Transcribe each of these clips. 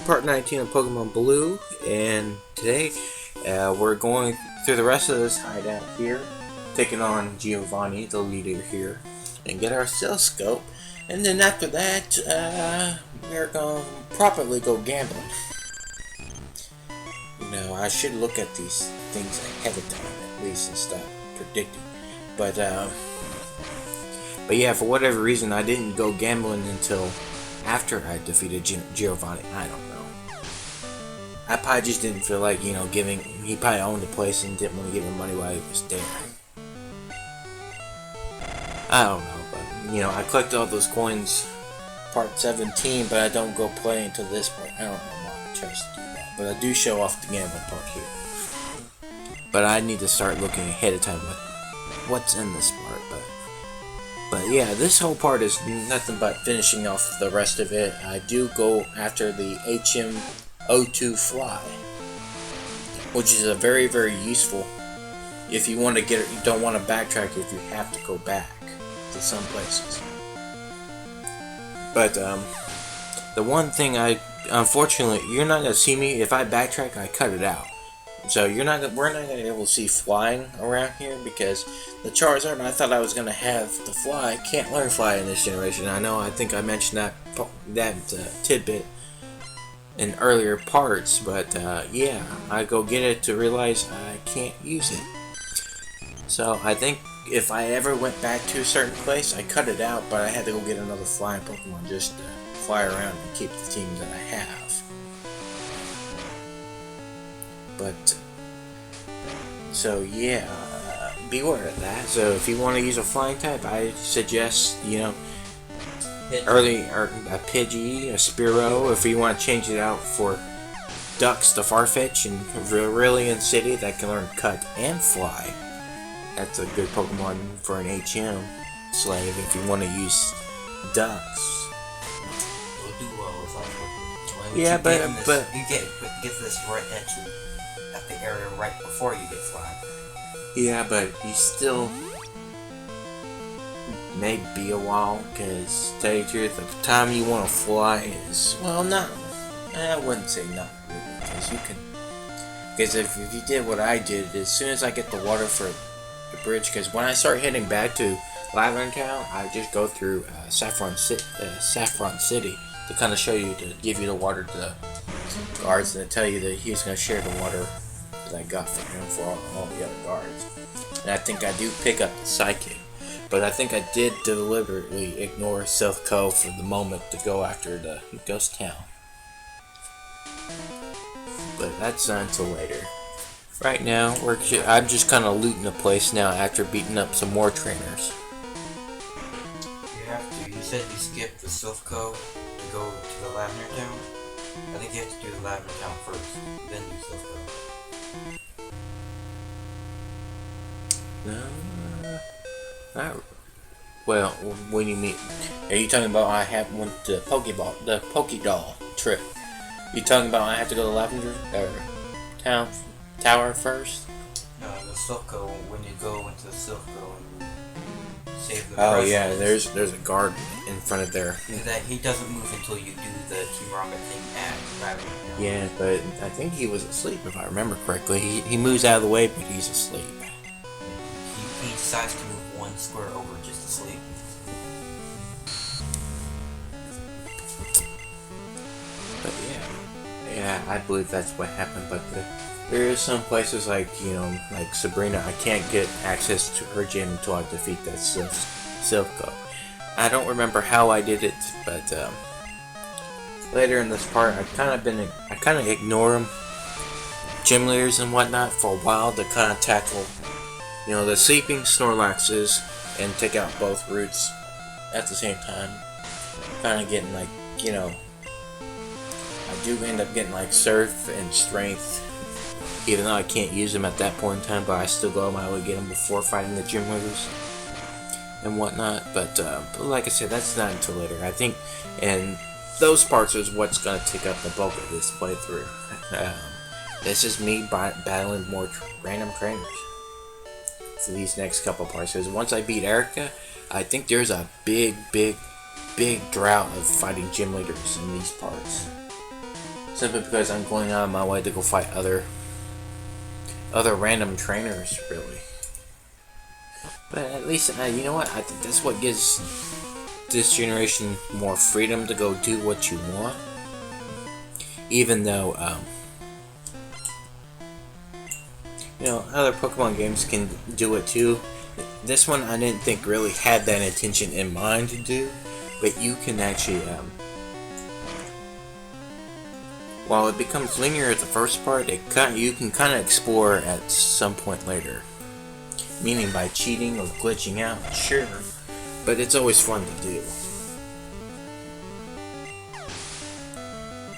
part 19 of Pokemon Blue, and today we're going through the rest of this hideout here, taking on Giovanni, the leader here, and get our Silscope, and then after that, we're going to properly go gambling. You know, I should look at these things ahead of time at least and stop predicting, but yeah, for whatever reason, I didn't go gambling until after I defeated Giovanni. I don't know. I probably just didn't feel like, giving. He probably owned the place and didn't want to give him money while he was there. I don't know, but I collect all those coins, part 17, but I don't go play until this part. I don't know why I chose to do that, but I do show off the gambling part here. But I need to start looking ahead of time with what's in this part, But yeah, this whole part is nothing but finishing off the rest of it. I do go after the HM02 Fly, which is a very, very useful if you want to get it. You don't want to backtrack if you have to go back to some places. But the one thing unfortunately, you're not gonna see me if I backtrack. I cut it out. So we're not gonna be able to see flying around here because the Charizard I thought I was gonna have the fly can't learn fly in this generation. I think I mentioned that tidbit in earlier parts, but yeah, I go get it to realize I can't use it. So I think if I ever went back to a certain place, I cut it out, but I had to go get another flying Pokemon just to fly around and keep the teams that I have. But, so yeah, beware of that. So if you want to use a flying type, I suggest, early, or a Pidgey, a Spearow. If you want to change it out for Ducks, the Farfetch, and Brilliant City that can learn Cut and Fly. That's a good Pokemon for an HM slave if you want to use Ducks. It'll do well with Farfetch. Yeah, but you get this right at the area right before you get fly. Yeah, but you still may be a while, because to tell you the truth, the time you want to fly is, well, not, I wouldn't say not really, because you can, because if you did what I did, as soon as I get the water for the bridge, because when I start heading back to Lavender Town, I just go through Saffron City to kind of show you, to give you the water to the guards, and to tell you that he's going to share the water that I got from him for all the other guards. And I think I do pick up the Psychic, but I think I did deliberately ignore South Cove for the moment to go after the Ghost Town. But that's not until later. Right now, I'm just kind of looting the place now after beating up some more trainers. You have to. You said you skipped the Silph Cove to go to the Lavender Town. I think you have to do the Lavender Town first, then do Silph Cove. No, not well. When do you mean? Are you talking about I went to the Pokédoll trip? You talking about I have to go to Lavender Tower first? No, the Silph Cove. When you go into the Silph Cove and save the. Oh yeah, there's a guard in front of there. That he doesn't move until you do the Team Rocket thing at Lavender Town. Yeah, but I think he was asleep if I remember correctly. He moves out of the way, but he's asleep. He decides to move one square over just to sleep. But yeah, I believe that's what happened. But there is some places like like Sabrina, I can't get access to her gym until I defeat that Silph. I don't remember how I did it, but later in this part, I kind of ignore them, gym leaders and whatnot, for a while to kind of tackle. The sleeping Snorlaxes and take out both routes at the same time. Kind of getting like, I do end up getting like Surf and Strength, even though I can't use them at that point in time, but I still go on my way to get them before fighting the gym leaders and whatnot. But like I said, that's not until later. I think, and those parts is what's going to take up the bulk of this playthrough. This is me battling more random trainers for these next couple parts, because once I beat Erica, I think there's a big drought of fighting gym leaders in these parts. simply because I'm going out of my way to go fight other random trainers, really. But at least, you know what? I think that's what gives this generation more freedom to go do what you want. Even though, other Pokemon games can do it too. This one I didn't think really had that intention in mind to do, but you can actually, while it becomes linear at the first part, you can kind of explore at some point later. Meaning by cheating or glitching out, sure, but it's always fun to do.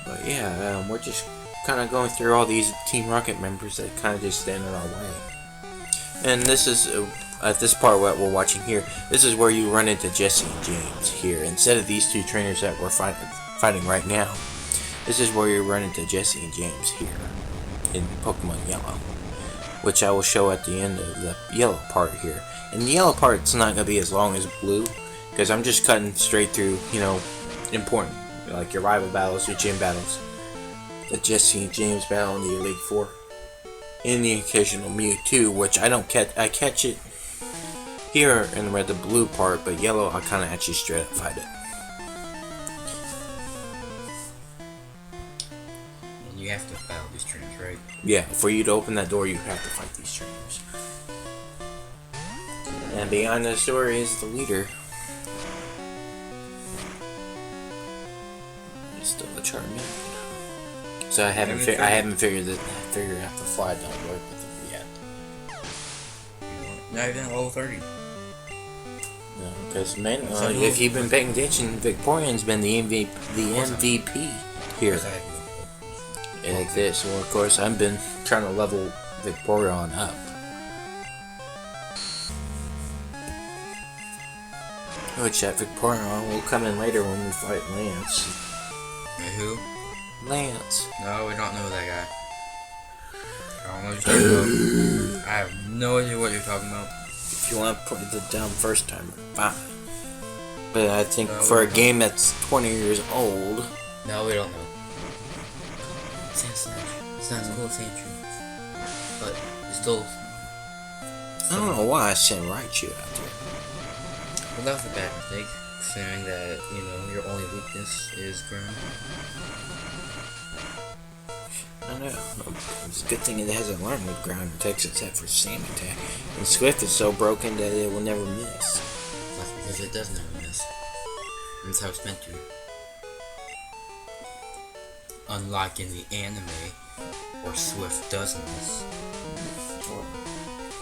But yeah, we're just kind of going through all these Team Rocket members that kind of just stand in our way. And this is, at this part what we're watching here, this is where you run into Jesse and James here. Instead of these two trainers that we're fighting right now, this is where you run into Jesse and James here in Pokemon Yellow, which I will show at the end of the yellow part here. And the yellow part, it's not going to be as long as blue, because I'm just cutting straight through, important, like your rival battles, your gym battles, the Jesse and James battle in the Elite Four, and the occasional Mewtwo, which I don't catch. I catch it here in the blue part, but yellow I kind of actually straight up fight it. And you have to battle these trainers, right? Yeah, for you to open that door, you have to fight these trainers. And behind the story is the leader. He's still a Charmander. So I haven't figured out the fly don't work with him yet. Not even at level 30. No, because if you've been paying attention, Victorian's been the MVP here. And like this, well, of course, I've been trying to level Victorian up. Which that Victorian will come in later when we fight Lance. Who? Lance. No, we don't know that guy. I don't know what you're talking about. I have no idea what you're talking about. If you want to put it down first time, fine. But I think for a game that's 20 years old... No, we don't know. It's not as cool as Sandshrew. But it's still... I don't know why I sent Raichu out there. Well, that was a bad mistake. Considering that, your only weakness is ground. I know. It's a good thing it hasn't learned with ground attacks except for sand attack. And Swift is so broken that it will never miss. That's because it does never miss. That's how it's meant to. Unlike in the anime, where Swift does miss.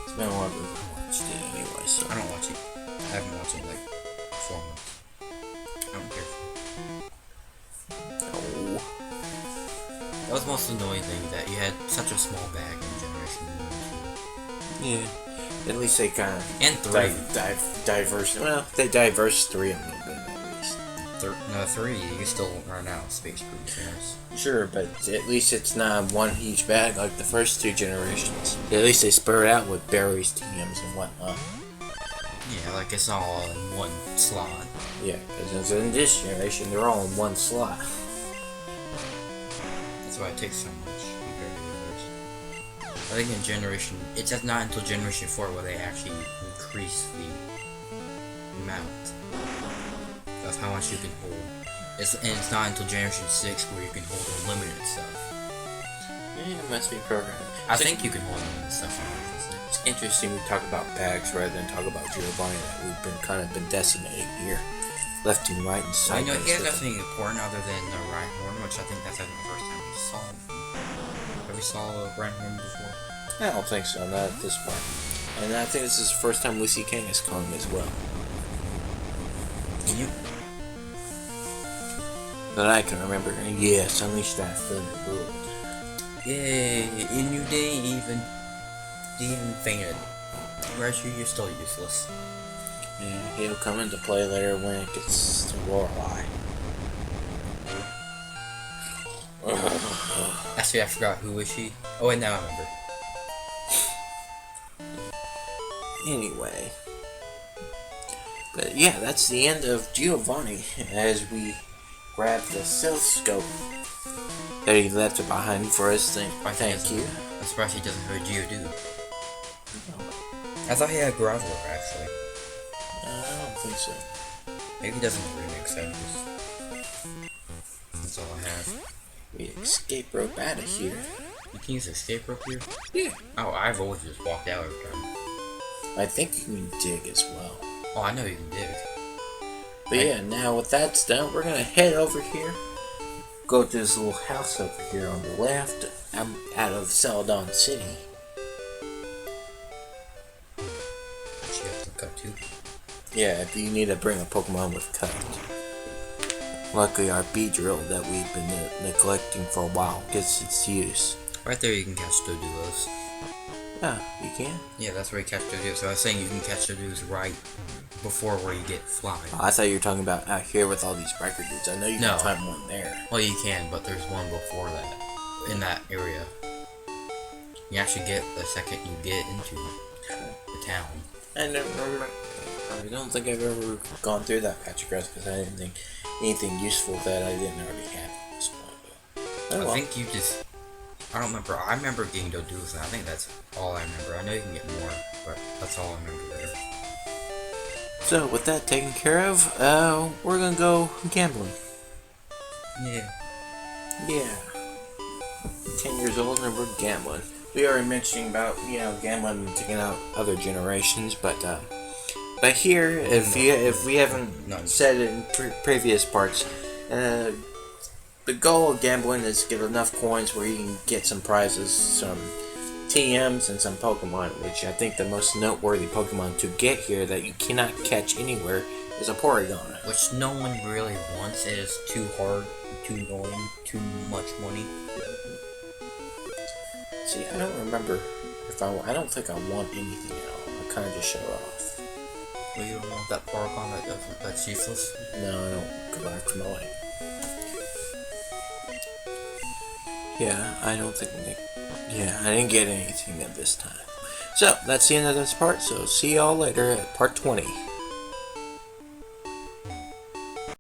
It's been a while since I watched it anyway, so... I don't watch it. I haven't watched it in like 4 months. I don't care. No. That was the most annoying thing, that you had such a small bag in Generation 1 Yeah. At least they kind of... And 3. Diverse... Well, they diverse 3 a little bit, at least. No, 3, you can still run out of space pretty fast. Sure, but at least it's not one huge bag like the first 2 generations. At least they spur it out with berries, TMs, and whatnot. Yeah, like it's all in one slot. Yeah, because in this generation, they're all in one slot. That's why it takes so much compared to the others. I think in Generation... It's just not until Generation 4 where they actually increase the amount of how much you can hold. And it's not until Generation 6 where you can hold unlimited stuff. Yeah, it must be programmed. I think you can hold unlimited stuff in Generation 6. It's interesting we talk about bags rather than talk about Giovanni that we've been decimating here. Left and right and I side. know he has nothing important other than the Rhyhorn, which I think that's the first time we saw him. Have we saw a Rhyhorn before? I don't think so, not at this point. And I think this is the first time Lucy King has come as well. Yep. That I can remember. And yes, unleash that Thunderbolt. Yay, and you didn't even fainted. Raichu, you're still useless. Yeah, he'll come into play later when it gets to Lorelei. Actually, I forgot, who is she? Oh wait, now I remember. Anyway. But yeah, that's the end of Giovanni as we grab the Stealth Scope that he left it behind for us. Thank you. I'm surprised he doesn't have a Geodude. I thought he had Graveler, actually. I don't think so. Maybe he doesn't remix, that's all I have. We escape rope out of here. You can use escape rope here? Yeah. Oh, I've always just walked out every time. I think you can dig as well. Oh, I know you can dig. But yeah, now with that's done, we're gonna head over here. Go to this little house over here on the left. I'm out of Celadon City. She has to cut too. Yeah, if you need to bring a Pokemon with cut. Luckily, our Beedrill that we've been neglecting for a while gets its use. Right there, you can catch Doduos. Ah, you can? Yeah, that's where you catch Doduos. So I was saying you can catch Doduos right before where you get Fly. I thought you were talking about out here with all these biker dudes. I know you No. can find one there. Well, you can, but there's one before that. In that area. You actually get the second you get into the town. I never remember. I don't think I've ever gone through that patch of grass because I didn't think anything useful that I didn't already have at this point. But, I think you just... I don't remember. I remember getting Doduos, and I think that's all I remember. I know you can get more, but that's all I remember there. So, with that taken care of, we're gonna go gambling. Yeah. Yeah. 10 years old and we're gambling. We already mentioned about, gambling and taking out other generations, but here, if we haven't said it in previous parts, the goal of gambling is to get enough coins where you can get some prizes, some TMs, and some Pokemon, which I think the most noteworthy Pokemon to get here that you cannot catch anywhere is a Porygon. Which no one really wants. It is too hard, too annoying, too much money. See, I don't remember if I don't think I want anything at all. I kind of just show off. Well, you don't want that Porygon that's useless? No, I don't go after my life. Yeah, I don't think I didn't get anything at this time. So, that's the end of this part, so see y'all later at part 20.